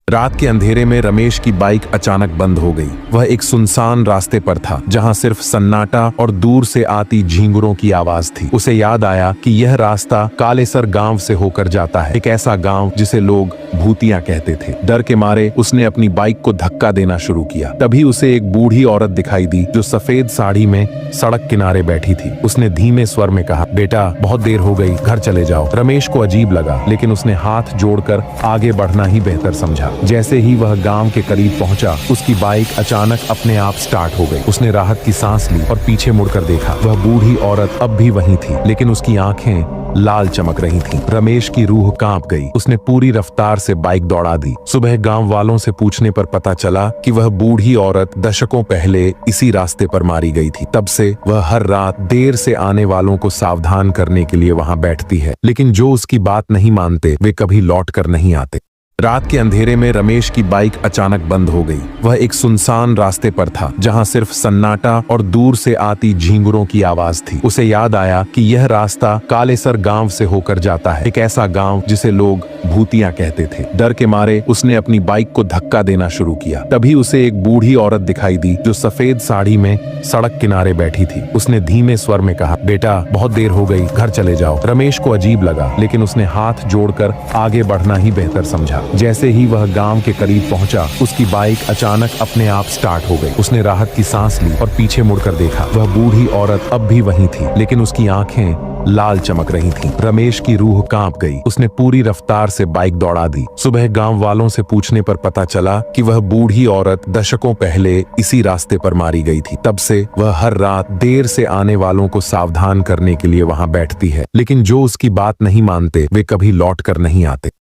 रात के अंधेरे में रमेश की बाइक अचानक बंद हो गई। वह एक सुनसान रास्ते पर था जहां सिर्फ सन्नाटा और दूर से आती झींगुरों की आवाज थी। उसे याद आया कि यह रास्ता कालेसर गांव से होकर जाता है, एक ऐसा गांव जिसे लोग भूतिया कहते थे। डर के मारे उसने अपनी बाइक को धक्का देना शुरू किया। तभी उसे एक बूढ़ी औरत दिखाई दी जो सफेद साड़ी में सड़क किनारे बैठी थी। उसने धीमे स्वर में कहा, बेटा बहुत देर हो गई, घर चले जाओ। रमेश को अजीब लगा, लेकिन उसने हाथ जोड़कर आगे बढ़ना ही बेहतर समझा। जैसे ही वह गांव के करीब पहुंचा, उसकी बाइक अचानक अपने आप स्टार्ट हो गई। उसने राहत की सांस ली और पीछे मुड़कर देखा। वह बूढ़ी औरत अब भी वहीं थी, लेकिन उसकी आंखें लाल चमक रही थीं। रमेश की रूह कांप गई। उसने पूरी रफ्तार से बाइक दौड़ा दी। सुबह गांव वालों से पूछने पर पता चला कि वह बूढ़ी औरत दशकों पहले इसी रास्ते पर मारी गई थी। तब से वह हर रात देर से आने वालों को सावधान करने के लिए वहां बैठती है, लेकिन जो उसकी बात नहीं मानते वे कभी लौट कर नहीं आते। रात के अंधेरे में रमेश की बाइक अचानक बंद हो गई। वह एक सुनसान रास्ते पर था जहां सिर्फ सन्नाटा और दूर से आती झींगुरों की आवाज थी। उसे याद आया कि यह रास्ता कालेसर गांव से होकर जाता है, एक ऐसा गांव जिसे लोग भूतिया कहते थे। डर के मारे उसने अपनी बाइक को धक्का देना शुरू किया। तभी उसे एक बूढ़ी औरत दिखाई दी जो सफेद साड़ी में सड़क किनारे बैठी थी। उसने धीमे स्वर में कहा, बेटा बहुत देर हो गई, घर चले जाओ। रमेश को अजीब लगा, लेकिन उसने हाथ जोड़कर आगे बढ़ना ही बेहतर समझा। जैसे ही वह गांव के करीब पहुंचा, उसकी बाइक अचानक अपने आप स्टार्ट हो गई। उसने राहत की सांस ली और पीछे मुड़कर देखा। वह बूढ़ी औरत अब भी वहीं थी, लेकिन उसकी आंखें लाल चमक रही थीं। रमेश की रूह कांप गई। उसने पूरी रफ्तार से बाइक दौड़ा दी। सुबह गांव वालों से पूछने पर पता चला कि वह बूढ़ी औरत दशकों पहले इसी रास्ते पर मारी गई थी। तब से वह हर रात देर से आने वालों को सावधान करने के लिए वहां बैठती है, लेकिन जो उसकी बात नहीं मानते वे कभी लौट कर नहीं आते।